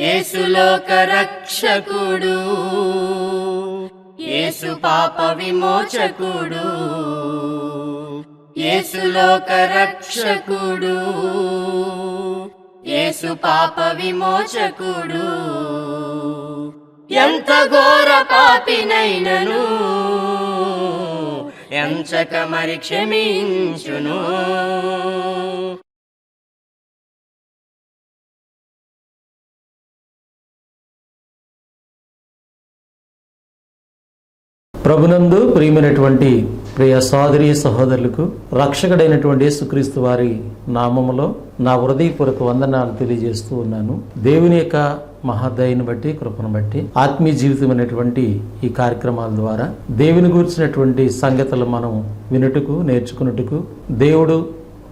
యేసు లోక రక్షకుడు, యేసు పాప విమోచకుడు, యేసు లోక రక్షకుడు, యేసు పాప విమోచకుడు. ఎంత ఘోర పాపినైనను ఎంచక మరి క్షమించును. ప్రభునందు ప్రియమైనటువంటి ప్రియ సోదరి సహోదరులకు రక్షకుడైనటువంటి యేసుక్రీస్తు వారి నామములో నా హృదయపూర్వక వందనాలు తెలియజేస్తూ ఉన్నాను. దేవుని యొక్క మహాదయను బట్టి, కృపను బట్టి, ఆత్మీయ జీవితమైనటువంటి ఈ కార్యక్రమాల ద్వారా దేవుని గురించినటువంటి సంగతులు మనం వినుటకు, నేర్చుకున్నట్టుకు దేవుడు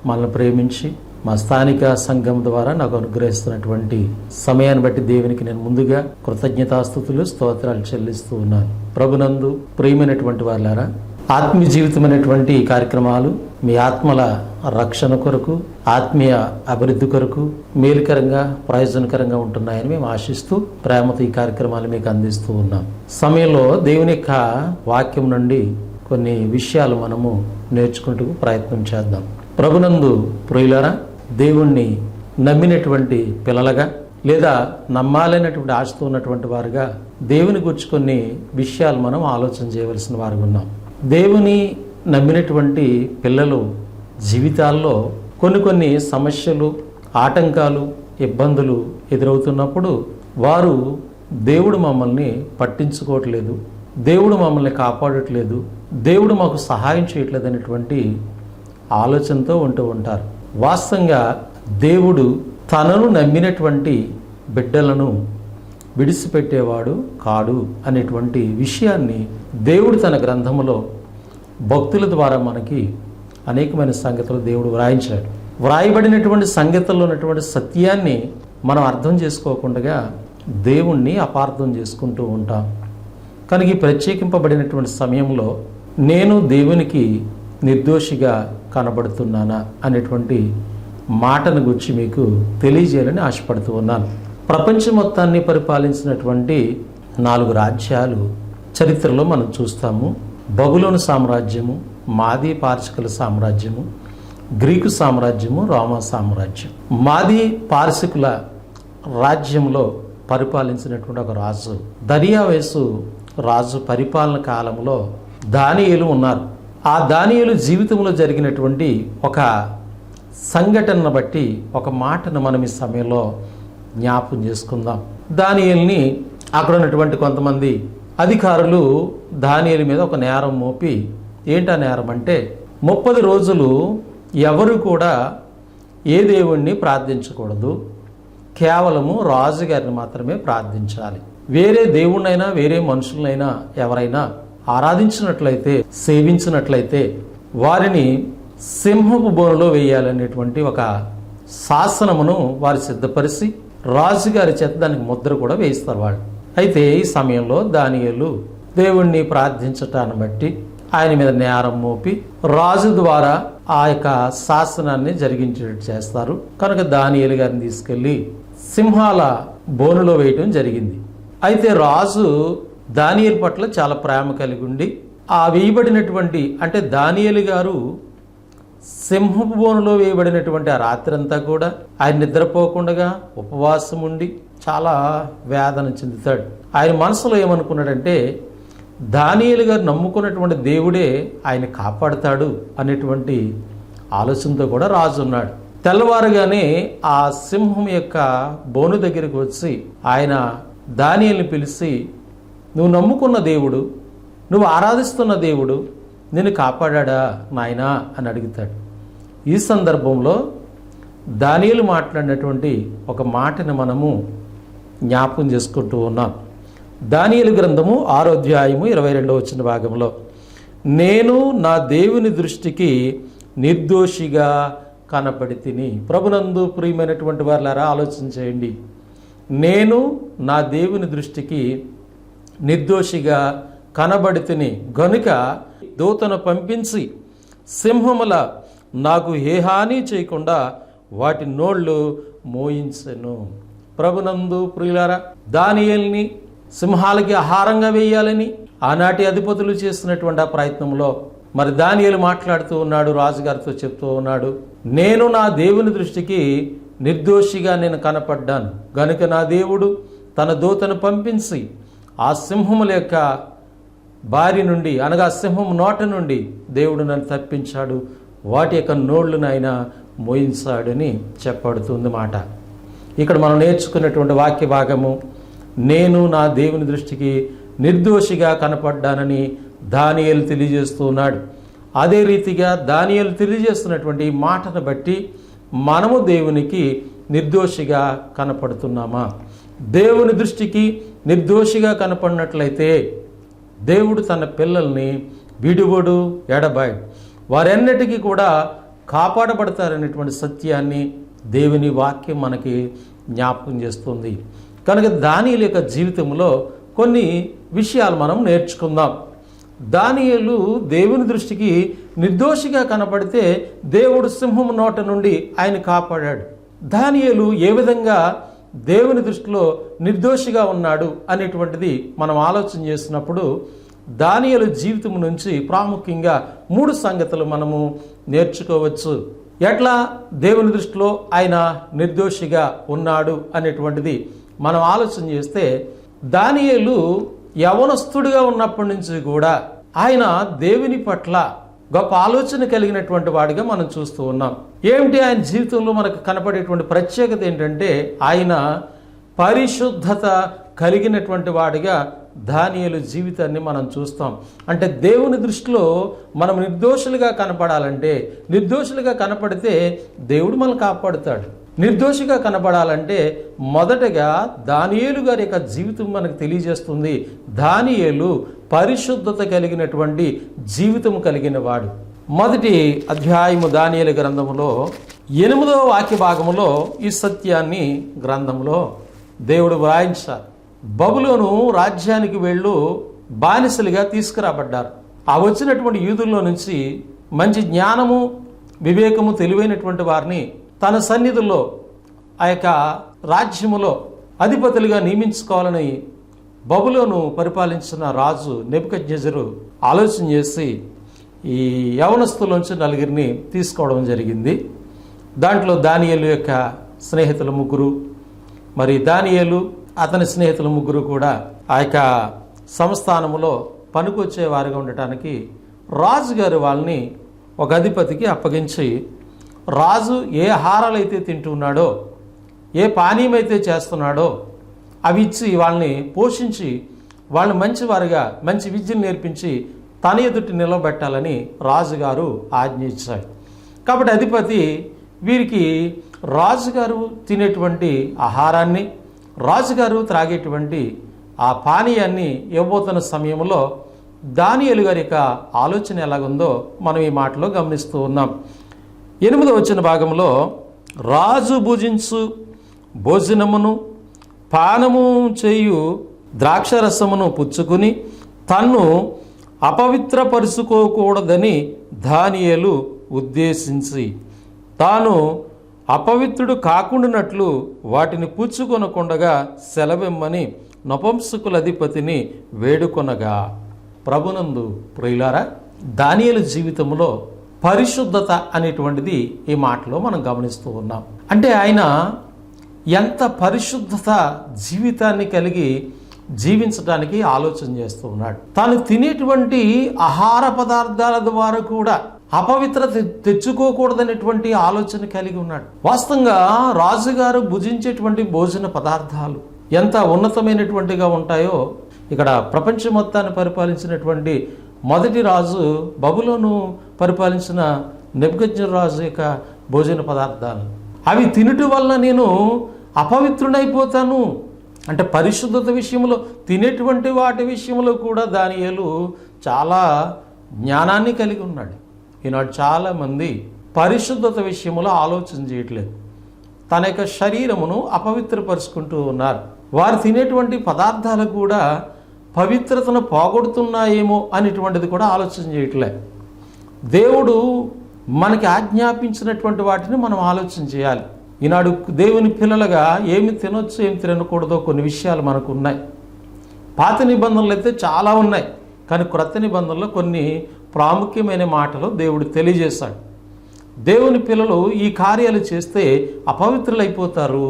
మనల్ని ప్రేమించి మా స్థానిక సంఘం ద్వారా నాకు అనుగ్రహిస్తున్నటువంటి సమయాన్ని బట్టి దేవునికి నేను ముందుగా కృతజ్ఞతాస్తుతులు, స్తోత్రాలు చెల్లిస్తూ ఉన్నాను. ప్రభునందు ప్రియమైనటువంటి వారులారా, ఆత్మీయ జీవితమైనటువంటి ఈ కార్యక్రమాలు మీ ఆత్మల రక్షణ కొరకు, ఆత్మీయ అభివృద్ధి కొరకు మేలుకరంగా, ప్రయోజనకరంగా ఉంటున్నాయని మేము ఆశిస్తూ ప్రేమతో ఈ కార్యక్రమాలు మీకు అందిస్తూ ఉన్నాం. సమయంలో దేవుని యొక్క వాక్యం నుండి కొన్ని విషయాలు మనము నేర్చుకుంటూ ప్రయత్నం చేద్దాం. ప్రభునందు ప్రియులారా, దేవుణ్ణి నమ్మినటువంటి పిల్లలుగా లేదా నమ్మాలనేటువంటి ఆశతో ఉన్నటువంటి వారుగా దేవుని గురించి కొన్ని విషయాలు మనం ఆలోచన చేయవలసిన వారు ఉన్నాం. దేవుని నమ్మినటువంటి పిల్లలు జీవితాల్లో కొన్ని సమస్యలు, ఆటంకాలు, ఇబ్బందులు ఎదురవుతున్నప్పుడు వారు దేవుడు మమ్మల్ని పట్టించుకోవట్లేదు, దేవుడు మమ్మల్ని కాపాడట్లేదు, దేవుడు మాకు సహాయం చేయట్లేదు అనేటువంటి ఆలోచనతో ఉంటూ ఉంటారు. వాస్తవంగా దేవుడు తనను నమ్మినటువంటి బిడ్డలను విడిచిపెట్టేవాడు కాడు అనేటువంటి విషయాన్ని దేవుడు తన గ్రంథములో భక్తుల ద్వారా మనకి అనేకమైన సంగతులు దేవుడు వ్రాయించాడు. వ్రాయబడినటువంటి సంగతుల్లో ఉన్నటువంటి సత్యాన్ని మనం అర్థం చేసుకోకుండా దేవుణ్ణి అపార్థం చేసుకుంటూ ఉంటాం. కనుక ఈ ప్రత్యేకింపబడినటువంటి సమయంలో నేను దేవునికి నిర్దోషిగా కనబడుతున్నానా అనేటువంటి మాటను గురించి మీకు తెలియజేయాలని ఆశపడుతూ ఉన్నాను. ప్రపంచం మొత్తాన్ని పరిపాలించినటువంటి 4 రాజ్యాలు చరిత్రలో మనం చూస్తాము. బబులోను సామ్రాజ్యము, మాదీ పార్సికల సామ్రాజ్యము, గ్రీకు సామ్రాజ్యము, రోమా సామ్రాజ్యం. మాదీ పార్సికుల రాజ్యంలో పరిపాలించినటువంటి ఒక రాజు, దర్యావేసు రాజు పరిపాలన కాలంలో దానియేలు ఉన్నారు. ఆ దానియేలు జీవితంలో జరిగినటువంటి ఒక సంఘటనను బట్టి ఒక మాటను మనం ఈ సమయంలో జ్ఞాపకం చేసుకుందాం. దానియేలుని అక్కడ ఉన్నటువంటి కొంతమంది అధికారులు దానియేలు మీద ఒక నేరం మోపి, ఏంటా నేరం అంటే 30 రోజులు ఎవరు కూడా ఏ దేవుణ్ణి ప్రార్థించకూడదు, కేవలము రాజుగారిని మాత్రమే ప్రార్థించాలి. వేరే దేవుణ్ణైనా వేరే మనుషులైనా ఎవరైనా ఆరాధించినట్లయితే, సేవించినట్లయితే వారిని సింహపు బోనులో వేయాలనేటువంటి ఒక శాసనమును వారు సిద్ధపరిచి రాజుగారి చేత దానికి ముద్ర కూడా వేయిస్తారు వాళ్ళు. అయితే ఈ సమయంలో దానియేలు దేవుణ్ణి ప్రార్థించటాన్ని బట్టి ఆయన మీద నేరం మోపి రాజు ద్వారా ఆ యొక్క శాసనాన్ని జరిగించేటట్టు చేస్తారు. కనుక దానియేలు గారిని తీసుకెళ్లి సింహాల బోనులో వేయటం జరిగింది. అయితే రాజు దానియేలు పట్ల చాలా ప్రేమ కలిగి ఉండి ఆ వేయబడినటువంటి, అంటే దానియేలు గారు సింహపు బోనులో వేయబడినటువంటి ఆ రాత్రి అంతా కూడా ఆయన నిద్రపోకుండా ఉపవాసం ఉండి చాలా వేదన చెందుతాడు. ఆయన మనసులో ఏమనుకున్నాడంటే దానియేలు గారు నమ్ముకున్నటువంటి దేవుడే ఆయన కాపాడుతాడు అనేటువంటి ఆలోచనతో కూడా రాజు ఉన్నాడు. తెల్లవారుగానే ఆ సింహం యొక్క బోను దగ్గరికి వచ్చి ఆయన దానియేలుని పిలిచి, నువ్వు నమ్ముకున్న దేవుడు, నువ్వు ఆరాధిస్తున్న దేవుడు నిన్ను కాపాడా నాయనా అని అడుగుతాడు. ఈ సందర్భంలో దానియేలు మాట్లాడినటువంటి ఒక మాటని మనము జ్ఞాపకం చేసుకుంటూ ఉన్నాం. దానియేలు గ్రంథము 6వ అధ్యాయము 22వ వచన భాగంలో, నేను నా దేవుని దృష్టికి నిర్దోషిగా కనపడి తిని. ప్రభునందు ప్రియమైనటువంటి వారులారా, ఆలోచన చేయండి. నేను నా దేవుని దృష్టికి నిర్దోషిగా కనబడి తిని గనుక దూతను పంపించి సింహముల నాకు ఏ హాని చేయకుండా వాటి నోళ్ళు మోయించెను. ప్రభునందు ప్రియులారా, దానియేలుని సింహాలకి ఆహారంగా వేయాలని ఆనాటి అధిపతులు చేస్తున్నటువంటి ఆ ప్రయత్నంలో మరి దానియేలు మాట్లాడుతూ ఉన్నాడు, రాజుగారితో చెప్తూ ఉన్నాడు, నేను నా దేవుని దృష్టికి నిర్దోషిగా నేను కనపడ్డాను గనుక నా దేవుడు తన దూతను పంపించి ఆ సింహముల యొక్క బారి నుండి, అనగా సింహం నోట నుండి దేవుడు నన్ను తప్పించాడు, వాటి యొక్క నోళ్లను ఆయన మోయించాడని చెప్పబడుతుంది మాట. ఇక్కడ మనం నేర్చుకున్నటువంటి వాక్య భాగము, నేను నా దేవుని దృష్టికి నిర్దోషిగా కనపడ్డానని దానియేలు తెలియజేస్తూ ఉన్నాడు. అదే రీతిగా దానియేలు తెలియజేస్తున్నటువంటి ఈ మాటను బట్టి మనము దేవునికి నిర్దోషిగా కనపడుతున్నామా? దేవుని దృష్టికి నిర్దోషిగా కనపడినట్లయితే దేవుడు తన పిల్లల్ని విడువడు, ఎడబాయడు, వారెన్నటికీ కూడా కాపాడబడతారనేటువంటి సత్యాన్ని దేవుని వాక్యం మనకి జ్ఞాపకం చేస్తుంది. కనుక దానియేలు యొక్క జీవితంలో కొన్ని విషయాలు మనం నేర్చుకుందాం. దానియేలు దేవుని దృష్టికి నిర్దోషిగా కనపడితే దేవుడు సింహం నోట నుండి ఆయన కాపాడాడు. దానియేలు ఏ విధంగా దేవుని దృష్టిలో నిర్దోషిగా ఉన్నాడు అనేటువంటిది మనం ఆలోచన చేసినప్పుడు దానియేలు జీవితం నుంచి ప్రాముఖ్యంగా 3 సంగతులు మనము నేర్చుకోవచ్చు. ఎట్లా దేవుని దృష్టిలో ఆయన నిర్దోషిగా ఉన్నాడు అనేటువంటిది మనం ఆలోచన చేస్తే, దానియేలు యవనస్తుడిగా ఉన్నప్పటి నుంచి కూడా ఆయన దేవుని పట్ల గొప్ప ఆలోచన కలిగినటువంటి వాడిగా మనం చూస్తూ ఉన్నాం. ఏమిటి ఆయన జీవితంలో మనకు కనపడేటువంటి ప్రత్యేకత ఏంటంటే, ఆయన పరిశుద్ధత కలిగినటువంటి వాడిగా దానియేలు జీవితాన్ని మనం చూస్తాం. అంటే దేవుని దృష్టిలో మనం నిర్దోషులుగా కనపడాలంటే, నిర్దోషులుగా కనపడితే దేవుడు మనల్ని కాపాడుతాడు. నిర్దోషిగా కనబడాలంటే మొదటగా దానియేలు గారి యొక్క జీవితం మనకు తెలియజేస్తుంది. దానియేలు పరిశుద్ధత కలిగినటువంటి జీవితం కలిగిన వాడు. మొదటి అధ్యాయము దానియేలు గ్రంథములో 8వ వాక్య భాగములో ఈ సత్యాన్ని గ్రంథంలో దేవుడు వ్రాయించారు. బబులోను రాజ్యానికి వెళ్ళు బానిసలుగా తీసుకురాబడ్డారు. ఆ వచ్చినటువంటి యూదుల్లో నుంచి మంచి జ్ఞానము, వివేకము, తెలివైనటువంటి వారిని తన సన్నిధిలో ఆ యొక్క రాజ్యములో అధిపతులుగా నియమించుకోవాలని బబులోను పరిపాలించిన రాజు నెబుకద్నెజరు ఆలోచన చేసి ఈ యవనస్తులోంచి 4 తీసుకోవడం జరిగింది. దాంట్లో దానియేలు యొక్క స్నేహితులు 3, మరి దానియేలు అతని స్నేహితులు 3 కూడా ఆ యొక్క సంస్థానములో పనికొచ్చే వారిగా ఉండటానికి రాజుగారు వాళ్ళని ఒక అధిపతికి అప్పగించి, రాజు ఏ ఆహారాలు అయితే తింటున్నాడో, ఏ పానీయం అయితే చేస్తున్నాడో అవి ఇచ్చి వాళ్ళని పోషించి వాళ్ళని మంచివారుగా మంచి విద్యను నేర్పించి తన ఎదుటి నిలబెట్టాలని రాజుగారు ఆజ్ఞ ఇచ్చారు. కాబట్టి అధిపతి వీరికి రాజుగారు తినేటువంటి ఆహారాన్ని, రాజుగారు త్రాగేటువంటి ఆ పానీయాన్ని ఇవ్వబోతున్న సమయంలో దానియేలు గారి యొక్క ఆలోచన ఎలాగుందో మనం ఈ మాటలో గమనిస్తూ ఉన్నాం. 8వ వచన భాగంలో, రాజు భుజించు భోజనమును పానము చేయు ద్రాక్షరసమును పుచ్చుకుని తన్ను అపవిత్రపరుచుకోకూడదని దానియేలు ఉద్దేశించి తాను అపవిత్రుడు కాకుండానట్లు వాటిని పుచ్చుకొనకుండగా సెలవిమ్మని నపుంసకుల అధిపతిని వేడుకొనగా. ప్రభునందు ప్రియులారా, దానియేలు జీవితంలో పరిశుద్ధత అనేటువంటిది ఈ మాటలో మనం గమనిస్తూ ఉన్నాం. అంటే ఆయన ఎంత పరిశుద్ధత జీవితాన్ని కలిగి జీవించడానికి ఆలోచన చేస్తూ ఉన్నాడు. తాను తినేటువంటి ఆహార పదార్థాల ద్వారా కూడా అపవిత్రత తెచ్చుకోకూడదనేటువంటి ఆలోచన కలిగి ఉన్నాడు. వాస్తవంగా రాజుగారు భుజించేటువంటి భోజన పదార్థాలు ఎంత ఉన్నతమైనటువంటిగా ఉంటాయో, ఇక్కడ ప్రపంచం మొత్తాన్ని పరిపాలించినటువంటి మొదటి రాజు బబులోను పరిపాలించిన నెబుకద్నెజరు రాజు యొక్క భోజన పదార్థాలు, అవి తినటం వల్ల నేను అపవిత్రుడైపోతాను అంటే పరిశుద్ధత విషయంలో, తినేటువంటి వాటి విషయంలో కూడా దానియేలు చాలా జ్ఞానాన్ని కలిగి ఉన్నాడు. ఈనాడు చాలామంది పరిశుద్ధత విషయంలో ఆలోచన చేయట్లేదు, తన యొక్క శరీరమును అపవిత్రపరుచుకుంటూ ఉన్నారు. వారు తినేటువంటి పదార్థాలు కూడా పవిత్రతను పోగొడుతున్నాయేమో అనేటువంటిది కూడా ఆలోచన చేయట్లేదు. దేవుడు మనకి ఆజ్ఞాపించినటువంటి వాటిని మనం ఆలోచన చేయాలి. ఈనాడు దేవుని పిల్లలుగా ఏమి తినొచ్చు ఏమి తినకూడదో కొన్ని విషయాలు మనకు ఉన్నాయి. పాత నిబంధనలు అయితే చాలా ఉన్నాయి, కానీ క్రొత్త నిబంధనలో కొన్ని ప్రాముఖ్యమైన మాటలు దేవుడు తెలియజేశాడు. దేవుని పిల్లలు ఈ కార్యాలు చేస్తే అపవిత్రులైపోతారు.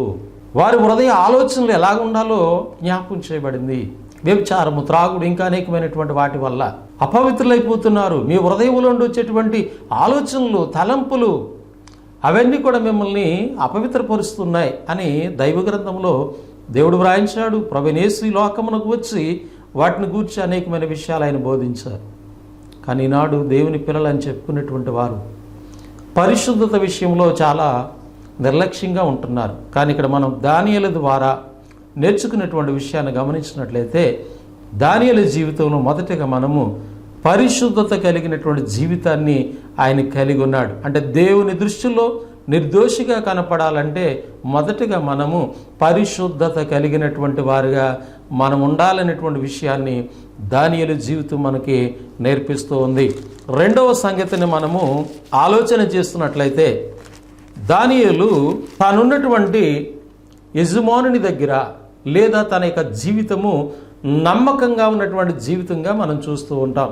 వారి హృదయ ఆలోచనలు ఎలాగ ఉండాలో జ్ఞాపకం చేయబడింది. వ్యభిచారము, త్రాగుడు, ఇంకా అనేకమైనటువంటి వాటి వల్ల అపవిత్రులైపోతున్నారు. మీ హృదయంలో వచ్చేటువంటి ఆలోచనలు, తలంపులు అవన్నీ కూడా మిమ్మల్ని అపవిత్రపరుస్తున్నాయి అని దైవ గ్రంథంలో దేవుడు వ్రాయించాడు. ప్రభువైన యేసు ఈ లోకమునకు వచ్చి వాటిని గూర్చి అనేకమైన విషయాలు ఆయన బోధించారు. కానీ ఈనాడు దేవుని పిల్లలు అని చెప్పుకునేటువంటి వారు పరిశుద్ధత విషయంలో చాలా నిర్లక్ష్యంగా ఉంటున్నారు. కానీ ఇక్కడ మనం దానియేలు ద్వారా నేర్చుకునేటువంటి విషయాన్ని గమనించినట్లయితే దానియేలు జీవితంలో మొదటగా మనము పరిశుద్ధత కలిగినటువంటి జీవితాన్ని ఆయన కలిగి ఉన్నాడు. అంటే దేవుని దృష్టిలో నిర్దోషిగా కనపడాలంటే మొదటగా మనము పరిశుద్ధత కలిగినటువంటి వారిగా మనం ఉండాలనేటువంటి విషయాన్ని దానియేలు జీవితం మనకి నేర్పిస్తూ ఉంది. రెండవ సంగతిని మనము ఆలోచన చేస్తున్నట్లయితే దానియేలు తానున్నటువంటి యజమానుని దగ్గర లేదా తన యొక్క జీవితము నమ్మకంగా ఉన్నటువంటి జీవితంగా మనం చూస్తూ ఉంటాం.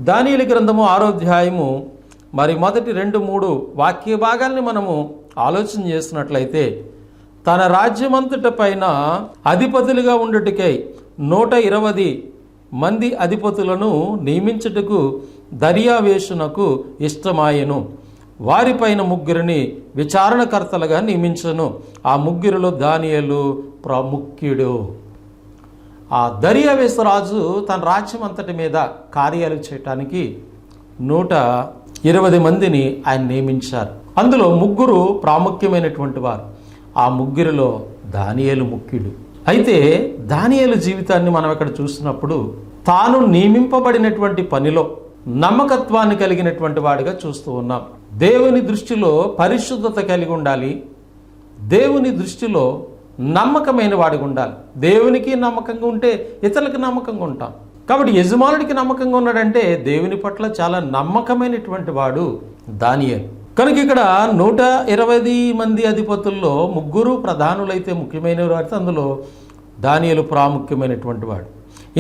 దానియేలు గ్రంథము 6వ అధ్యాయము మరి మొదటి 2-3 వాక్య భాగాల్ని మనము ఆలోచన చేసినట్లయితే తన రాజ్యమంతట పైన అధిపతులుగా ఉండుటకై 120 మంది అధిపతులను నియమించుటకు దర్యావేషునకు ఇష్టమాయెను. వారిపైన 3 విచారణకర్తలుగా నియమించను. ఆ 3 దానియేలు ప్రాముఖ్యుడు. ఆ దర్యావేషు రాజు తన రాజ్యం అంతటి మీద కార్యాలు చేయటానికి 120 మందిని ఆయన నియమించారు. అందులో 3 ప్రాముఖ్యమైనటువంటి వారు. ఆ 3లో దానియేలు ముఖ్యుడు. అయితే దానియేలు జీవితాన్ని మనం ఇక్కడ చూసినప్పుడు తాను నియమింపబడినటువంటి పనిలో నమ్మకత్వాన్ని కలిగినటువంటి వాడిగా చూస్తూ ఉన్నాం. దేవుని దృష్టిలో పరిశుద్ధత కలిగి ఉండాలి. దేవుని దృష్టిలో నమ్మకమైన వాడిగా ఉండాలి. దేవునికి నమ్మకంగా ఉంటే ఇతరులకు నమ్మకంగా ఉంటాం. కాబట్టి యజమానుడికి నమ్మకంగా ఉన్నాడంటే దేవుని పట్ల చాలా నమ్మకమైనటువంటి వాడు దానియేలు. కనుక ఇక్కడ 120 మంది అధిపతుల్లో 3 ప్రధానులైతే ముఖ్యమైన వారు, అందులో దానియేలు ప్రాముఖ్యమైనటువంటి వాడు.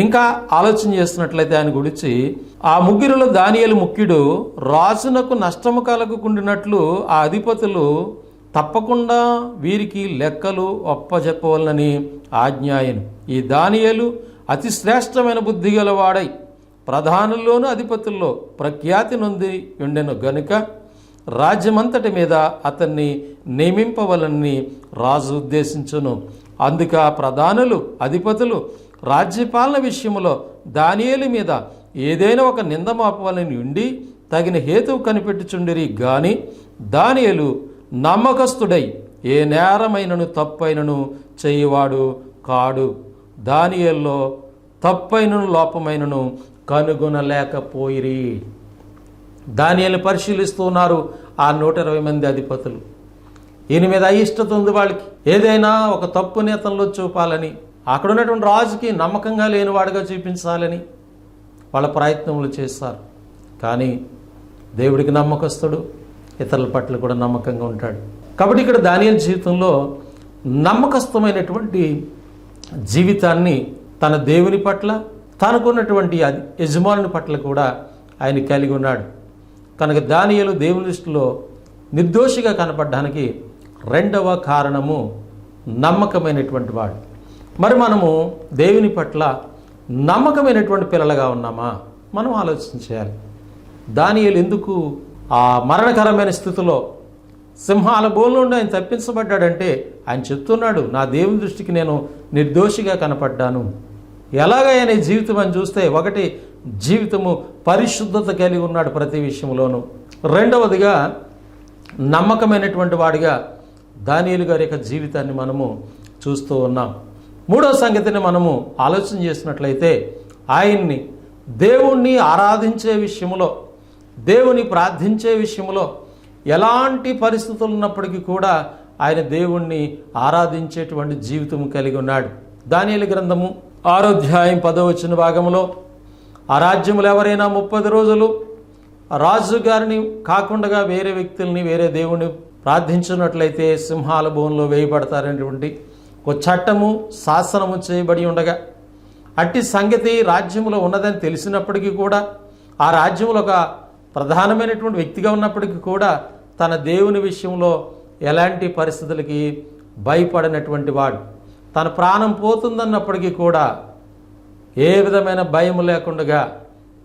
ఇంకా ఆలోచన చేస్తున్నట్లయితే ఆయన గురించి ఆ 3లో దానియేలు ముఖ్యుడు. రాజునకు నష్టము కలగకుండినట్లు ఆ అధిపతులు తప్పకుండా వీరికి లెక్కలు ఒప్పజెప్పవలనని ఆజ్ఞాయను. ఈ దానియేలు అతి శ్రేష్టమైన బుద్ధి గలవాడై ప్రధానుల్లోనూ అధిపతుల్లో ప్రఖ్యాతి నొంది ఉండెను గనుక రాజ్యమంతటి మీద అతన్ని నియమింపవలనని రాజు ఉద్దేశించును. అందుక ప్రధానులు, అధిపతులు రాజ్యపాలన విషయంలో దానియేలు మీద ఏదైనా ఒక నింద మోపవలని ఉండి తగిన హేతువు కనిపెట్టుచుండిరి గాని దానియేలు నమ్మకస్తుడై ఏ నేరమైనను తప్పైనను చేయువాడు కాడు. దానియేలులో తప్పైనను లోపమైనను కనుగొనలేకపోయిరి. దానియేలును పరిశీలిస్తున్నారు ఆ 120 మంది అధిపతులు. ఈయన మీద అయిష్టత ఉంది వాళ్ళకి. ఏదైనా ఒక తప్పు నేతల్లో చూపాలని, అక్కడ ఉన్నటువంటి రాజుకి నమ్మకంగా లేనివాడుగా చూపించాలని వాళ్ళ ప్రయత్నములు చేస్తారు. కానీ దేవుడికి నమ్మకస్తుడు, ఇతరుల పట్ల కూడా నమ్మకంగా ఉంటాడు. కాబట్టి ఇక్కడ దానియేలు జీవితంలో నమ్మకస్తుమైనటువంటి జీవితాన్ని తన దేవుని పట్ల, తనకున్నటువంటి యజమానుని పట్ల కూడా ఆయన కలిగి ఉన్నాడు. కనుక దానియేలు దేవుని దృష్టిలో నిర్దోషిగా కనపడడానికి రెండవ కారణము నమ్మకమైనటువంటి వాడు. మరి మనము దేవుని పట్ల నమ్మకమైనటువంటి పిల్లలుగా ఉన్నామా మనం ఆలోచన చేయాలి. దానియేలు ఎందుకు ఆ మరణకరమైన స్థితిలో సింహాల బోలు నుండి ఆయన తప్పించబడ్డాడంటే ఆయన చెప్తున్నాడు, నా దేవుని దృష్టికి నేను నిర్దోషిగా కనపడ్డాను. ఎలాగైనా జీవితం అని చూస్తే ఒకటి జీవితము పరిశుద్ధత కలిగి ఉన్నాడు ప్రతి విషయంలోనూ. రెండవదిగా నమ్మకమైనటువంటి వాడిగా దానియేలు గారి యొక్క జీవితాన్ని మనము చూస్తూ ఉన్నాం. మూడవ సంగతిని మనము ఆలోచన చేసినట్లయితే ఆయన్ని దేవుణ్ణి ఆరాధించే విషయంలో, దేవుని ప్రార్థించే విషయంలో ఎలాంటి పరిస్థితులు ఉన్నప్పటికీ కూడా ఆయన దేవుణ్ణి ఆరాధించేటువంటి జీవితం కలిగి ఉన్నాడు. దానియేలు గ్రంథము 6వ అధ్యాయం 10వ వచన భాగంలో ఆ రాజ్యములు ఎవరైనా 30 రోజులు రాజుగారిని కాకుండా వేరే వ్యక్తుల్ని, వేరే దేవుని ప్రార్థించున్నట్లయితే సింహాల భూమిలో వేయబడతారనేటువంటి ఒక చట్టము శాసనము చేయబడి ఉండగా, అట్టి సంగతి రాజ్యంలో ఉన్నదని తెలిసినప్పటికీ కూడా, ఆ రాజ్యంలో ఒక ప్రధానమైనటువంటి వ్యక్తిగా ఉన్నప్పటికీ కూడా తన దేవుని విషయంలో ఎలాంటి పరిస్థితులకి భయపడినటువంటి వాడు, తన ప్రాణం పోతుందన్నప్పటికీ కూడా ఏ విధమైన భయం లేకుండా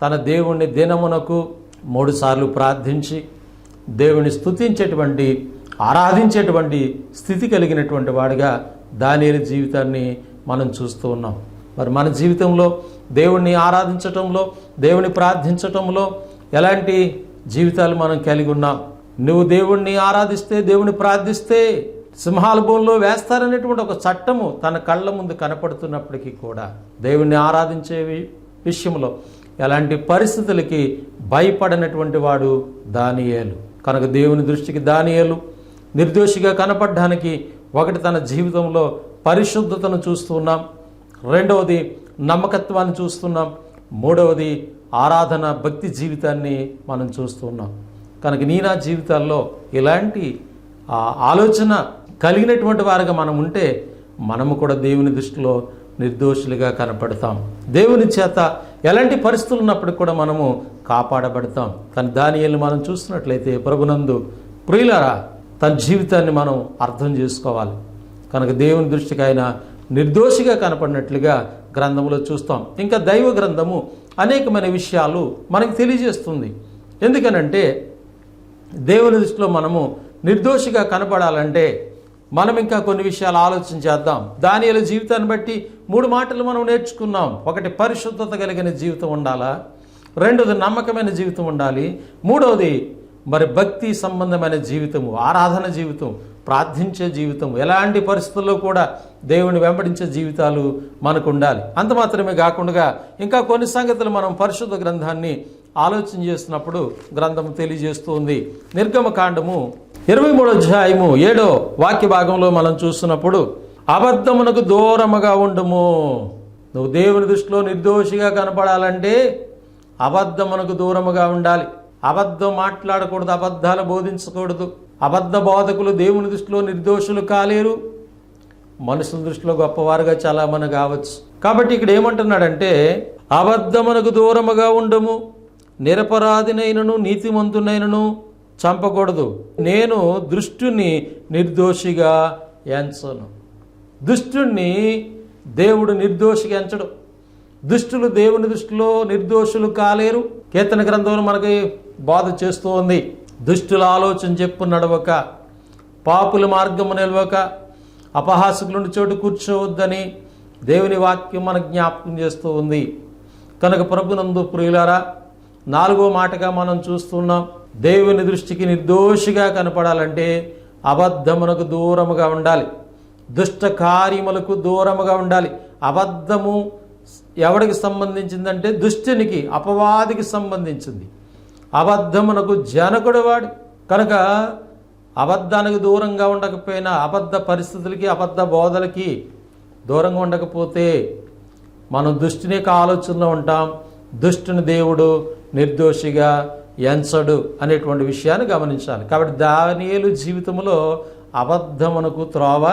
తన దేవుణ్ణి దినమునకు 3 సార్లు ప్రార్థించి దేవుని స్తుతించేటువంటి, ఆరాధించేటువంటి స్థితి కలిగినటువంటి వాడిగా దానియేలు జీవితాన్ని మనం చూస్తూ ఉన్నాం. మరి మన జీవితంలో దేవుణ్ణి ఆరాధించటంలో, దేవుని ప్రార్థించటంలో ఎలాంటి జీవితాలు మనం కలిగి ఉన్నాం? నువ్వు దేవుణ్ణి ఆరాధిస్తే, దేవుని ప్రార్థిస్తే సింహాల భూమిలో వేస్తారనేటువంటి ఒక చట్టము తన కళ్ళ ముందు కనపడుతున్నప్పటికీ కూడా దేవుణ్ణి ఆరాధించే విషయంలో ఎలాంటి పరిస్థితులకి భయపడినటువంటి వాడు దానియేలు. కనుక దేవుని దృష్టికి దానియేలు నిర్దోషిగా కనపడడానికి ఒకటి తన జీవితంలో పరిశుద్ధతను చూస్తున్నాం, రెండవది నమ్మకత్వాన్ని చూస్తున్నాం, మూడవది ఆరాధన భక్తి జీవితాన్ని మనం చూస్తున్నాం. కనుక నా జీవితాల్లో ఇలాంటి ఆలోచన కలిగినటువంటి వారుగా మనం ఉంటే మనము కూడా దేవుని దృష్టిలో నిర్దోషులుగా కనపడతాం. దేవుని చేత ఎలాంటి పరిస్థితులు ఉన్నప్పటికీ కూడా మనము కాపాడబడతాం. కానీ దానియేలును మనం చూస్తున్నట్లయితే ప్రభునందు ప్రియులారా, తన జీవితాన్ని మనం అర్థం చేసుకోవాలి. కనుక దేవుని దృష్టికి ఆయన నిర్దోషిగా కనపడినట్లుగా గ్రంథంలో చూస్తాం. ఇంకా దైవ గ్రంథము అనేకమైన విషయాలు మనకు తెలియజేస్తుంది. ఎందుకనంటే దేవుని దృష్టిలో మనము నిర్దోషిగా కనపడాలంటే మనం ఇంకా కొన్ని విషయాలు ఆలోచన చేద్దాం. దానియేలు జీవితాన్ని బట్టి 3 మాటలు మనం నేర్చుకున్నాం. ఒకటి, పరిశుద్ధత కలిగిన జీవితం ఉండాలా, రెండవది నమ్మకమైన జీవితం ఉండాలి, మూడవది మరి భక్తి సంబంధమైన జీవితము, ఆరాధన జీవితం, ప్రార్థించే జీవితం, ఎలాంటి పరిస్థితుల్లో కూడా దేవుని వెంబడించే జీవితాలు మనకు ఉండాలి. అంత మాత్రమే కాకుండా ఇంకా కొన్ని సంగతులు మనం పరిశుద్ధ గ్రంథాన్ని ఆలోచన చేస్తున్నప్పుడు గ్రంథం తెలియజేస్తుంది. నిర్గమకాండము 23వ అధ్యాయము 7వ వాక్య భాగంలో మనం చూస్తున్నప్పుడు, అబద్ధమునకు దూరముగా ఉండుము. నువ్వు దేవుని దృష్టిలో నిర్దోషిగా కనపడాలంటే అబద్ధమునకు దూరముగా ఉండాలి. అబద్ధం మాట్లాడకూడదు, అబద్ధాలు బోధించకూడదు. అబద్ధ బోధకులు దేవుని దృష్టిలో నిర్దోషులు కాలేరు, మనుషుల దృష్టిలో గొప్పవారుగా చాలా మంది కావచ్చు. కాబట్టి ఇక్కడ ఏమంటున్నాడంటే, అబద్ధమునకు దూరముగా ఉండము, నిరపరాధినైనను నీతిమంతునైనను చంపకూడదు, నేను దుష్టుని నిర్దోషిగా ఎంచను. దుష్టుణ్ణి దేవుడు నిర్దోషిగా ఎంచడు. దుష్టులు దేవుని దృష్టిలో నిర్దోషులు కాలేరు. కీర్తన గ్రంథంలో మనకి బాధ చేస్తూ ఉంది. దుష్టుల ఆలోచన చెప్పు నడవక, పాపుల మార్గము నిలవక, అపహాసకులుండి చోటు కూర్చోవద్దని దేవుని వాక్యం మనకు జ్ఞాపకం చేస్తూ ఉంది. కనుక ప్రభునందు ప్రియులారా, 4వ మాటగా మనం చూస్తున్నాం, దేవుని దృష్టికి నిర్దోషిగా కనపడాలంటే అబద్ధమునకు దూరముగా ఉండాలి, దుష్ట కార్యములకు దూరముగా ఉండాలి. అబద్ధము ఎవడికి సంబంధించిందంటే దుష్టునికి, అపవాదికి సంబంధించింది. అబద్ధమునకు జనకుడు వాడు. కనుక అబద్ధానికి దూరంగా ఉండకపోయినా, అబద్ధ పరిస్థితులకి, అబద్ధ బోధలకి దూరంగా ఉండకపోతే మనం దుష్టుని యొక్క ఆలోచనలో ఉంటాం. దుష్టుని దేవుడు నిర్దోషిగా ఎంచడు అనేటువంటి విషయాన్ని గమనించాలి. కాబట్టి దానియేలు జీవితంలో అబద్ధమునకు త్రోవ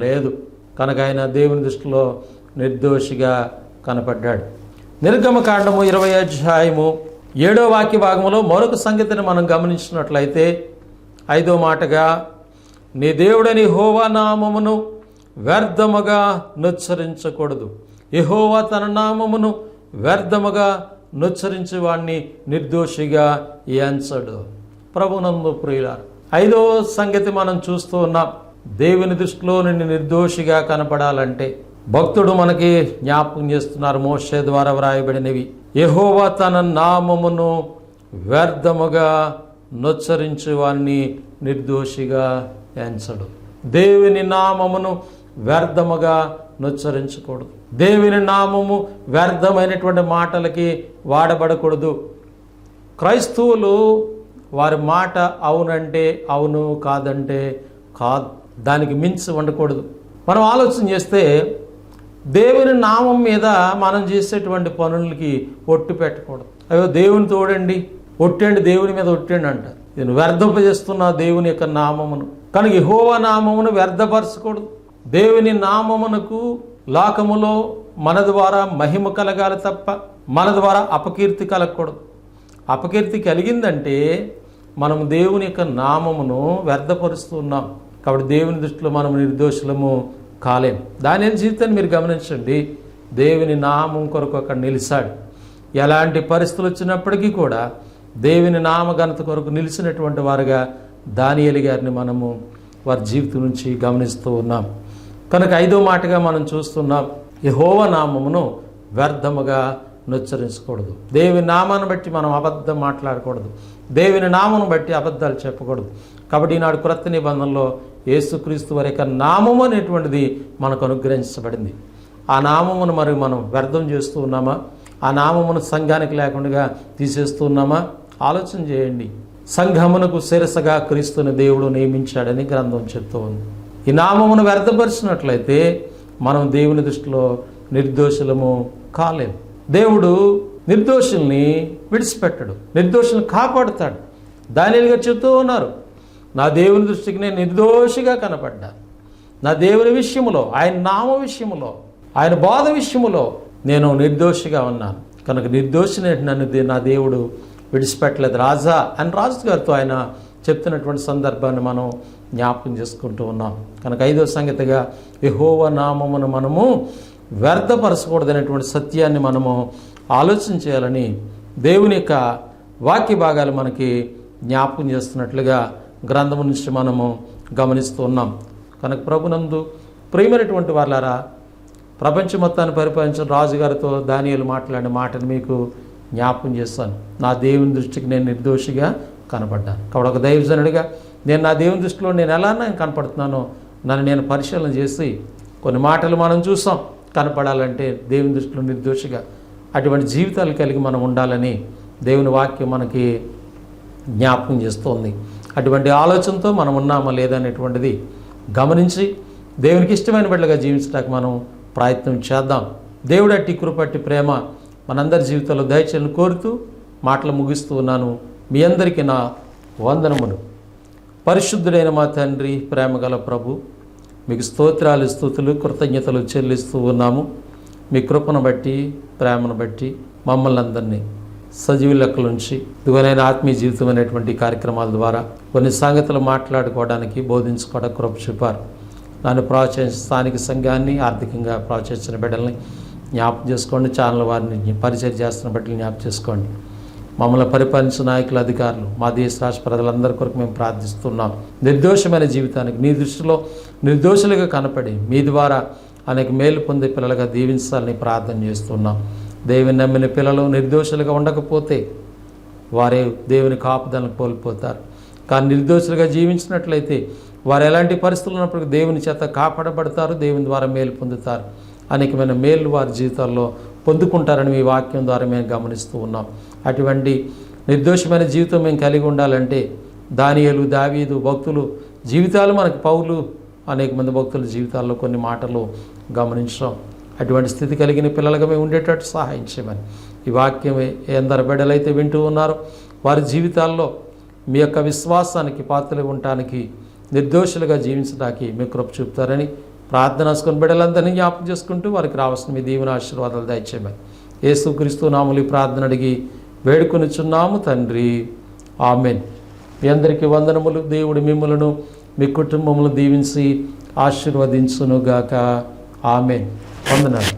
లేదు. కనుక ఆయన దేవుని దృష్టిలో నిర్దోషిగా కనపడ్డాడు. నిర్గమకాండము 20వ అధ్యాయము 7వ వాక్య భాగంలో మరొక సంగతిని మనం గమనించినట్లయితే 5వ మాటగా, నీ దేవుడని యెహోవా నామమును వ్యర్థముగా నుచ్చరించకూడదు. యెహోవా తన నామమును వ్యర్థముగా నుచ్చరించే వాడిని నిర్దోషిగా ఎంచడు. ప్రభునందు ప్రియులారా, 5వ సంగతి మనం చూస్తూ ఉన్నాం. దేవుని దృష్టిలో నిన్ను నిర్దోషిగా కనపడాలంటే భక్తుడు మనకి జ్ఞాపకం చేస్తున్నారు, మోషే ద్వారా వ్రాయబడినవి. యెహోవా తన నామమును వ్యర్థముగా నుచ్చరించే వాడిని నిర్దోషిగా ఎంచడు. దేవుని నామమును వ్యర్థముగా నుచ్చరించకూడదు. దేవుని నామము వ్యర్థమైనటువంటి మాటలకి వాడబడకూడదు. క్రైస్తవులు వారి మాట అవునంటే అవును, కాదంటే కాదు, దానికి మించి ఉండకూడదు. మనం ఆలోచన చేస్తే దేవుని నామం మీద మనం చేసేటువంటి పనులకి ఒట్టు పెట్టకూడదు. అయ్యో దేవుని తోడండి, ఒట్టండి, దేవుని మీద ఒట్టండి అంటారు. నేను వ్యర్థపజేస్తున్నా దేవుని యొక్క నామమును. కనుక యెహోవా నామమును వ్యర్థపరచకూడదు. దేవుని నామమునకు లోకములో మన ద్వారా మహిమ కలగాలి తప్ప మన ద్వారా అపకీర్తి కలగకూడదు. అపకీర్తి కలిగిందంటే మనం దేవుని యొక్క నామమును వ్యర్థపరుస్తున్నాం. కాబట్టి దేవుని దృష్టిలో మనం నిర్దోషులము కాలేం. దానియలు జీవితాన్ని మీరు గమనించండి. దేవుని నామం కొరకు అక్కడ నిలిచాడు. ఎలాంటి పరిస్థితులు వచ్చినప్పటికీ కూడా దేవుని నామ ఘనత కొరకు నిలిచినటువంటి వారుగా దానియేలు గారిని మనము వారి జీవితం నుంచి గమనిస్తూ ఉన్నాం. కనుక 5వ మాటగా మనం చూస్తున్నాం, యెహోవా నామమును వ్యర్థముగా నుచ్చరించకూడదు. దేవుని నామాన్ని బట్టి మనం అబద్ధం మాట్లాడకూడదు. దేవుని నామను బట్టి అబద్ధాలు చెప్పకూడదు. కాబట్టి ఈనాడు క్రొత్త నిబంధనలో యేసుక్రీస్తు వారి యొక్క నామము అనేటువంటిది మనకు అనుగ్రహించబడింది. ఆ నామమును మరి మనం వ్యర్థం చేస్తూ ఉన్నామా? ఆ నామమును సంఘానికి లేకుండా తీసేస్తూ ఉన్నామా? ఆలోచన చేయండి. సంఘమునకు శిరసగా క్రీస్తుని దేవుడు నియమించాడని గ్రంథం చెప్తూ ఉంది. ఈ నామమును వ్యర్థపరిచినట్లయితే మనం దేవుని దృష్టిలో నిర్దోషులము కాలేము. దేవుడు నిర్దోషుల్ని విడిచిపెట్టడు, నిర్దోషుల్ని కాపాడుతాడు. దానియేలు గారు చెప్తూ ఉన్నారు, నా దేవుని దృష్టికి నేను నిర్దోషిగా కనపడ్డా. నా దేవుని విషయములో, ఆయన నామ విషయములో, ఆయన బోధ విషయములో నేను నిర్దోషిగా ఉన్నాను. కనుక నిర్దోషిని నన్ను నా దేవుడు విడిచిపెట్టలేదు రాజా అని రాజు గారితో ఆయన చెప్తున్నటువంటి సందర్భాన్ని మనం జ్ఞాపకం చేసుకుంటూ ఉన్నాం. కనుక 5వ సంగతిగా యెహోవా నామమును మనము వ్యర్థపరచకూడదనేటువంటి సత్యాన్ని మనము ఆలోచన చేయాలని దేవుని యొక్క వాక్య భాగాలు మనకి జ్ఞాపకం చేస్తున్నట్లుగా గ్రంథం నుంచి మనము గమనిస్తూ ఉన్నాం. కనుక ప్రభునందు ప్రియమైనటువంటి వాళ్ళారా, ప్రపంచం మొత్తాన్ని పరిపాలించిన రాజుగారితో దానియేలు మాట్లాడిన మాటను మీకు జ్ఞాపకం చేస్తాను. నా దేవుని దృష్టికి నేను నిర్దోషిగా కనపడ్డాను. కాబట్టి ఒక దైవజనుడిగా నేను నా దేవుని దృష్టిలో నేను ఎలా కనపడుతున్నానో నన్ను నేను పరిశీలన చేసి కొన్ని మాటలు మనం చూసాం. కనపడాలంటే దేవుని దృష్టిలో నిర్దోషిగా అటువంటి జీవితాలు కలిగి మనం ఉండాలని దేవుని వాక్యం మనకి జ్ఞాపకం చేస్తోంది. అటువంటి ఆలోచనతో మనం ఉన్నామా లేదా అనేటువంటిది గమనించి దేవునికి ఇష్టమైన బిడ్డలుగా జీవించడానికి మనం ప్రయత్నం చేద్దాం. దేవుడు అట్టి కృపట్టి ప్రేమ మనందరి జీవితంలో దయచేయాలని కోరుతూ మాటలు ముగిస్తూ ఉన్నాను. మీ అందరికీ నా వందనములు. పరిశుద్ధుడైన మా తండ్రి, ప్రేమగల ప్రభు, మీకు స్తోత్రాలు, స్తుతులు, కృతజ్ఞతలు చెల్లిస్తూ ఉన్నాము. మీ కృపను బట్టి, ప్రేమను బట్టి మమ్మల్ని అందరినీ సజీవ లెక్కల నుంచి ఇదిగోనైనా ఆత్మీయ జీవితం అనేటువంటి కార్యక్రమాల ద్వారా కొన్ని సంగతులు మాట్లాడుకోవడానికి, బోధించుకోవడానికి కృప చూపారు. నన్ను ప్రోత్సహించిన స్థానిక సంఘాన్ని, ఆర్థికంగా ప్రోత్సహించిన బిడ్డల్ని జ్ఞాపకం చేసుకోండి. ఛానల్ వారిని పరిచయం చేస్తున్న బిడ్డలు జ్ఞాపకం చేసుకోండి. మమ్మల్ని పరిపాలించిన నాయకులు, అధికారులు, మా దేశ రాష్ట్ర ప్రజలందరి కొరకు మేము ప్రార్థిస్తున్నాం. నిర్దోషమైన జీవితానికి నీ దృష్టిలో నిర్దోషులుగా కనపడి మీ ద్వారా అనేక మేలు పొందే పిల్లలుగా దీవించాలని ప్రార్థన చేస్తున్నాం. దేవుని నమ్మిన పిల్లలు నిర్దోషులుగా ఉండకపోతే వారే దేవుని కాపుదలను కోల్పోతారు. కానీ నిర్దోషులుగా జీవించినట్లయితే వారు ఎలాంటి పరిస్థితులు ఉన్నప్పుడు దేవుని చేత కాపాడబడతారు, దేవుని ద్వారా మేలు పొందుతారు. అనేకమైన మేలు వారి జీవితాల్లో పొందుకుంటారని మీ వాక్యం ద్వారా మేము గమనిస్తూ ఉన్నాం. అటువంటి నిర్దోషమైన జీవితం మేము కలిగి ఉండాలంటే దానియేలు, దావీదు భక్తులు జీవితాలు మనకు పౌలు అనేక మంది భక్తుల జీవితాల్లో కొన్ని మాటలు గమనించాం. అటువంటి స్థితి కలిగిన పిల్లలుగా మేము ఉండేటట్టు సహాయం చేయమని ఈ వాక్యం ఎందరు బిడ్డలైతే వింటూ ఉన్నారో వారి జీవితాల్లో మీ యొక్క విశ్వాసానికి పాత్రలు ఉండటానికి, నిర్దోషులుగా జీవించడానికి మీ కృప చూపుతారని ప్రార్థనాసుకుని బిడ్డలందరినీ జ్ఞాపకం చేసుకుంటూ వారికి రావాల్సిన మీ దీవెన ఆశీర్వాదాలు దయచేయమని యేసుక్రీస్తు నామములో ఈ ప్రార్థన అడిగి వేడుకొనిచున్నాము తండ్రి, ఆమెన్. మీ అందరికీ వందనములు. దేవుడు మిమ్మలను మీ కుటుంబములను దీవించి ఆశీర్వదించునుగాక. ఆమెన్. వందనాలు.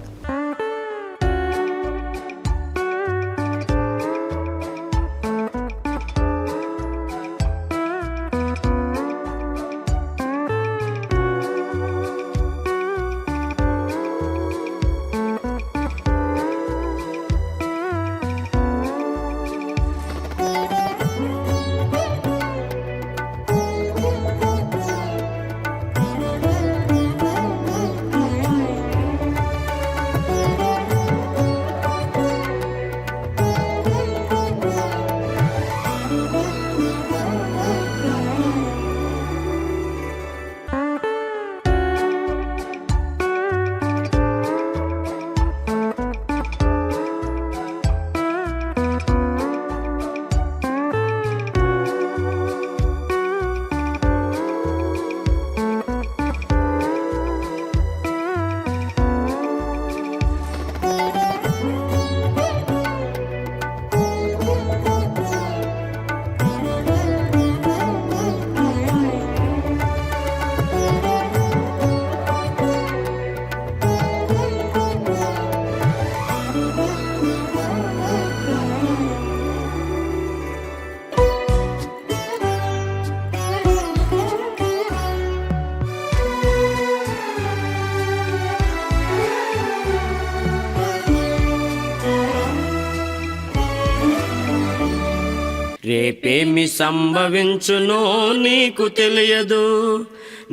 రేపేమి సంభవించునో నీకు తెలియదు,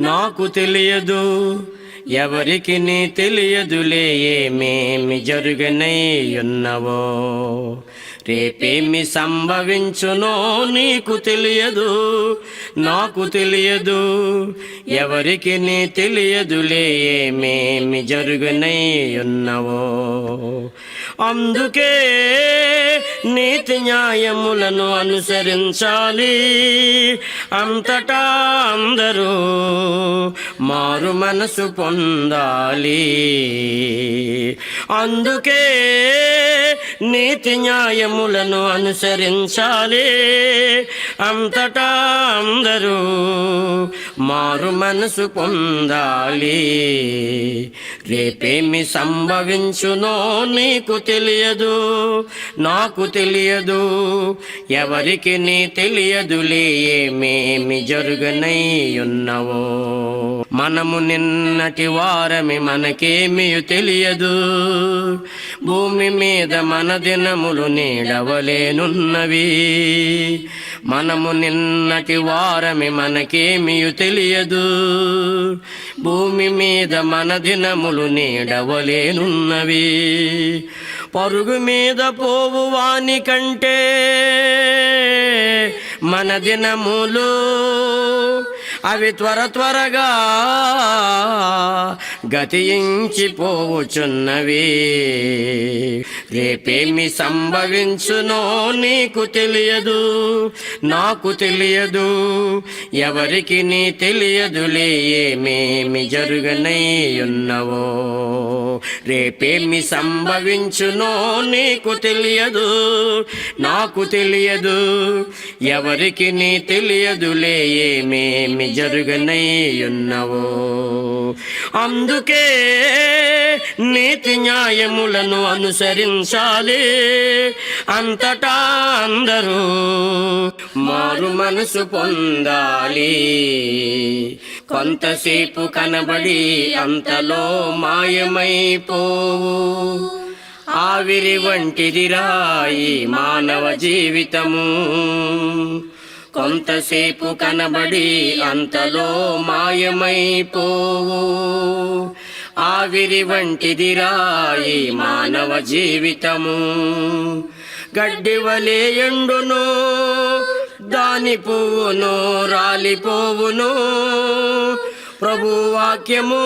నాకు తెలియదు, ఎవరికి నీ తెలియదులే ఏమేమి జరుగనై ఉన్నవో. రేపేమి సంభవించునో నీకు తెలియదు, నాకు తెలియదు, ఎవరికి నీ తెలియదులే ఏమేమి జరుగనై ఉన్నవో. అందుకే నీతి న్యాయములను అనుసరించాలి, అంతటా అందరూ మారు మనసు పొందాలి. అందుకే నీతి న్యాయములను అనుసరించాలి, అంతటా అందరూ మారు మనసు పొందాలి. రేపేమి సంభవించునో నీకు తెలియదు, నాకు తెలియదు, ఎవరికి నీ తెలియదులే ఏమేమి జరుగనై ఉన్నవో. మనము నిన్నటి వారమి మనకేమీ తెలియదు, భూమి మీద మన దినములు నీడవలేనున్నవి. మనము నిన్నటి వారమి మనకేమీ తెలియదు, భూమి మీద మన దినములు నీడవలేనున్నవి. పరుగు మీద పోవు వాని కంటే మన దినములు అవి త్వరగా గతించిపోవుచున్నవి. రేపేమి సంభవించునో నీకు తెలియదు, నాకు తెలియదు, ఎవరికి నీ తెలియదులే ఏమేమి జరుగనై ఉన్నవో. రేపేమి సంభవించునో నీకు తెలియదు, నాకు తెలియదు, ఎవరికి నీ తెలియదులే ఏమేమి జరుగనై ఉన్నవో. అందుకే నీతి న్యాయములను అనుసరించాలి, అంతటా అందరూ మారు మనసు పొందాలి. కొంతసేపు కనబడి అంతలో మాయమైపోవు, ఆవిరి వంటిదిరా ఈ మానవ జీవితము. కొంతసేపు కనబడి అంతలో మాయమైపోవు, ఆవిరి వంటిదిరా ఈ మానవ జీవితము. గడ్డివలే ఎండును, దాని పువ్వును రాలిపోవును, ప్రభు వాక్యము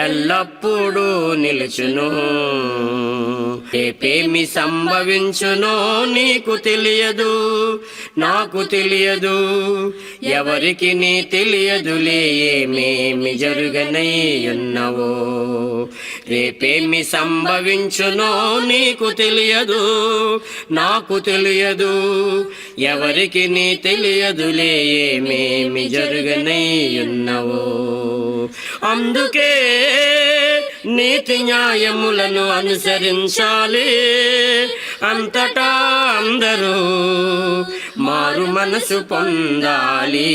ఎల్లప్పుడూ నిలుచును. రేపేమి సంభవించునో నీకు తెలియదు, నాకు తెలియదు, ఎవరికి నీ తెలియదులే ఏమేమి జరుగనై ఉన్నవో. రేపేమి సంభవించునో నీకు తెలియదు, నాకు తెలియదు, ఎవరికి నీ తెలియదులే ఏమేమి జరుగనై ఉన్నవో. అందుకే నీతి న్యాయములను అనుసరించాలి, అంతటా అందరూ మారు మనసు పొందాలి.